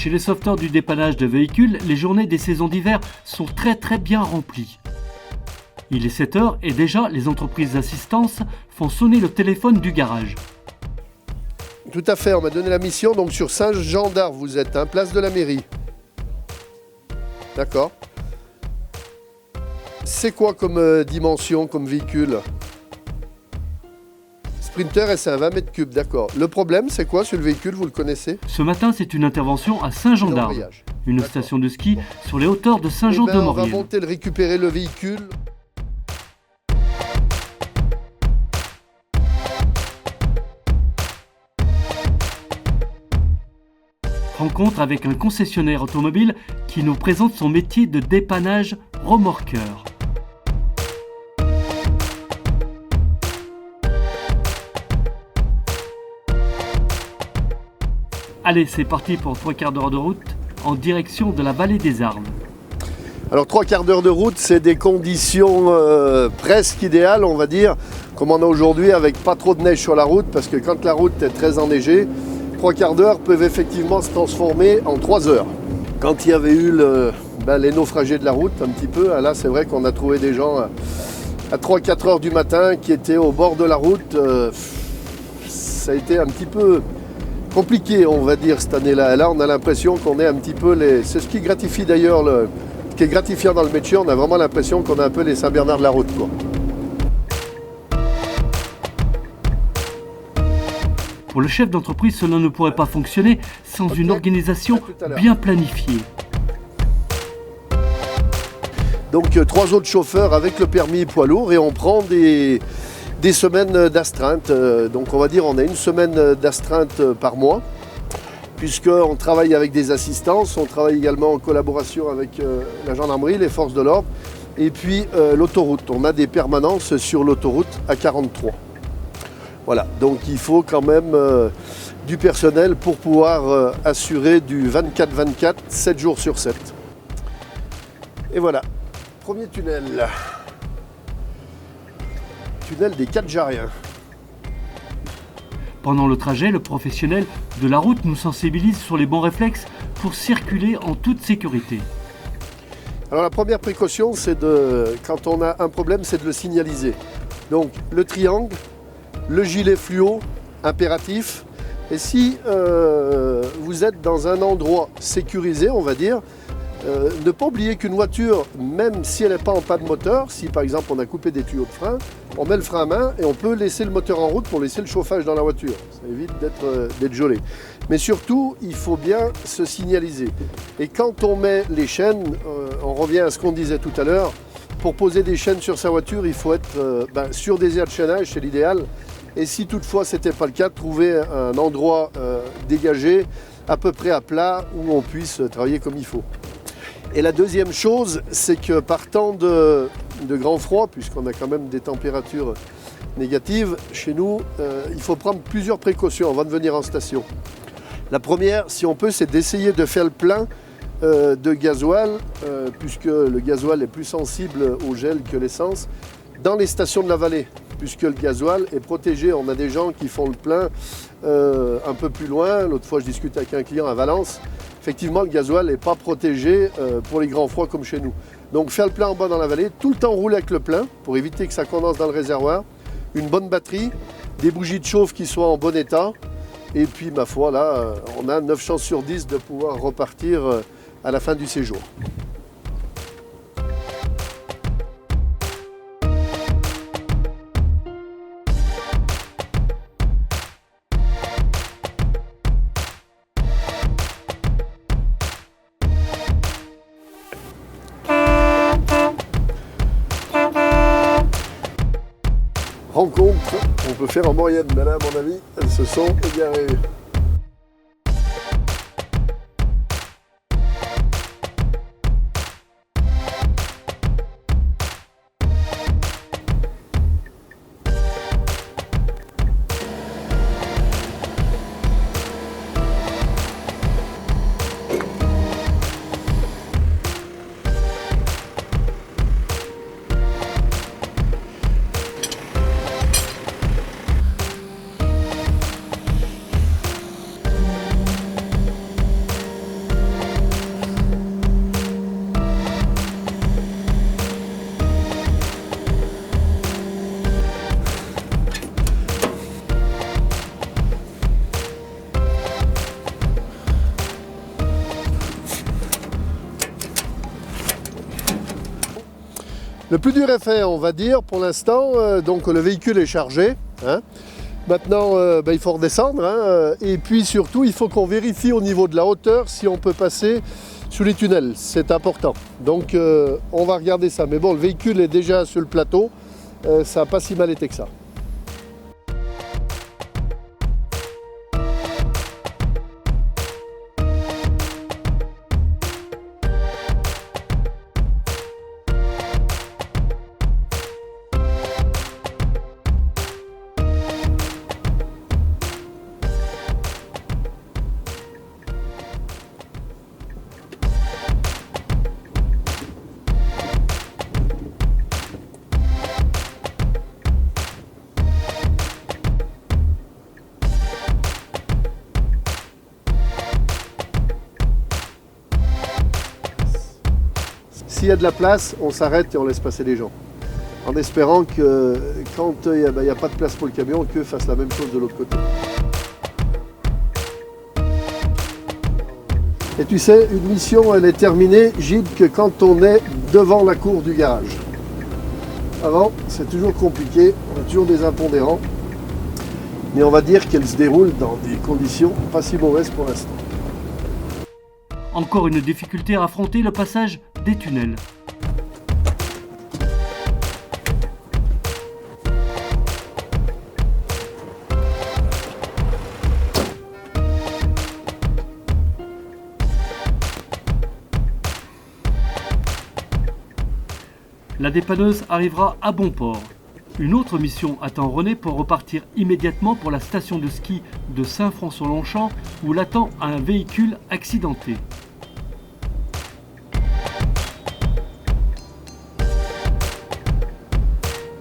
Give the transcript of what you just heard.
Chez les sauveteurs du dépannage de véhicules, les journées des saisons d'hiver sont très bien remplies. Il est 7 heures et déjà les entreprises d'assistance font sonner le téléphone du garage. Tout à fait, on m'a donné la mission, donc sur Saint-Jean-d'Arve vous êtes, hein, place de la mairie. D'accord. C'est quoi comme dimension, comme véhicule? Sprinter et c'est un 20 mètres cubes, d'accord. Le problème, c'est quoi sur le véhicule, vous le connaissez? Ce matin, c'est une intervention à Saint-Jean-d'Arve, une station de ski sur les hauteurs de On Saint-Jean-de-Maurienne. va monter, récupérer le véhicule. Rencontre avec un concessionnaire automobile qui nous présente son métier de dépannage remorqueur. Allez, c'est parti pour 3 quarts d'heure de route en direction de la vallée des Arves. Alors 3 quarts d'heure de route, c'est des conditions presque idéales, on va dire, comme on a aujourd'hui, avec pas trop de neige sur la route, parce que quand la route est très enneigée, 3 quarts d'heure peuvent effectivement se transformer en 3 heures. Quand il y avait eu les naufragés de la route, un petit peu, là c'est vrai qu'on a trouvé des gens à 3-4 heures du matin qui étaient au bord de la route. Ça a été un petit peu compliqué, on va dire, cette année-là. Là, on a l'impression qu'on est un petit peu c'est ce qui gratifie d'ailleurs, ce qui est gratifiant dans le métier, on a vraiment l'impression qu'on est un peu les Saint-Bernard de la route, quoi. Pour le chef d'entreprise, cela ne pourrait pas fonctionner sans une organisation bien planifiée. Donc 3 autres chauffeurs avec le permis poids lourd et on prend des semaines d'astreinte. Donc on va dire on a une semaine d'astreinte par mois, puisqu'on travaille avec des assistances, on travaille également en collaboration avec la gendarmerie, les forces de l'ordre, et puis l'autoroute. On a des permanences sur l'autoroute A43. Voilà, donc il faut quand même du personnel pour pouvoir assurer du 24-24, 7 jours sur 7. Et voilà, premier tunnel. Tunnel des 4 Jariens. Pendant le trajet, le professionnel de la route nous sensibilise sur les bons réflexes pour circuler en toute sécurité. Alors la première précaution, c'est quand on a un problème, c'est de le signaliser. Donc le triangle, le gilet fluo, impératif. Et si vous êtes dans un endroit sécurisé, on va dire, ne pas oublier qu'une voiture, même si elle n'est pas en panne moteur, si par exemple on a coupé des tuyaux de frein, on met le frein à main et on peut laisser le moteur en route pour laisser le chauffage dans la voiture. Ça évite d'être gelé. Mais surtout, il faut bien se signaliser. Et quand on met les chaînes, on revient à ce qu'on disait tout à l'heure, pour poser des chaînes sur sa voiture, il faut être sur des aires de chaînage, c'est l'idéal. Et si toutefois ce n'était pas le cas, trouver un endroit dégagé, à peu près à plat, où on puisse travailler comme il faut. Et la deuxième chose, c'est que partant de grand froid, puisqu'on a quand même des températures négatives, chez nous, il faut prendre plusieurs précautions avant de venir en station. La première, si on peut, c'est d'essayer de faire le plein de gasoil, puisque le gasoil est plus sensible au gel que l'essence, dans les stations de la vallée, puisque le gasoil est protégé. On a des gens qui font le plein un peu plus loin. L'autre fois, je discutais avec un client à Valence. Effectivement, le gasoil n'est pas protégé pour les grands froids comme chez nous. Donc faire le plein en bas dans la vallée, tout le temps rouler avec le plein pour éviter que ça condense dans le réservoir. Une bonne batterie, des bougies de chauffe qui soient en bon état. Et puis, ma foi, là, on a 9 chances sur 10 de pouvoir repartir à la fin du séjour. Rencontre, on peut faire en moyenne, mais là, à mon avis, elles se sont égarées. Le plus dur est fait, on va dire, pour l'instant. Donc le véhicule est chargé. Hein. Maintenant, il faut redescendre. Hein, et puis surtout, il faut qu'on vérifie au niveau de la hauteur si on peut passer sous les tunnels. C'est important. Donc on va regarder ça. Mais bon, le véhicule est déjà sur le plateau. Ça n'a pas si mal été que ça. S'il y a de la place, on s'arrête et on laisse passer les gens. En espérant que quand il n'y a pas de place pour le camion, qu'eux fassent la même chose de l'autre côté. Et tu sais, une mission, elle est terminée, Gilles, que quand on est devant la cour du garage. Avant, c'est toujours compliqué, on a toujours des impondérants. Mais on va dire qu'elle se déroule dans des conditions pas si mauvaises pour l'instant. Encore une difficulté à affronter, le passage des tunnels. La dépanneuse arrivera à bon port. Une autre mission attend René pour repartir immédiatement pour la station de ski de Saint-Front-sur-Longchamp où l'attend un véhicule accidenté.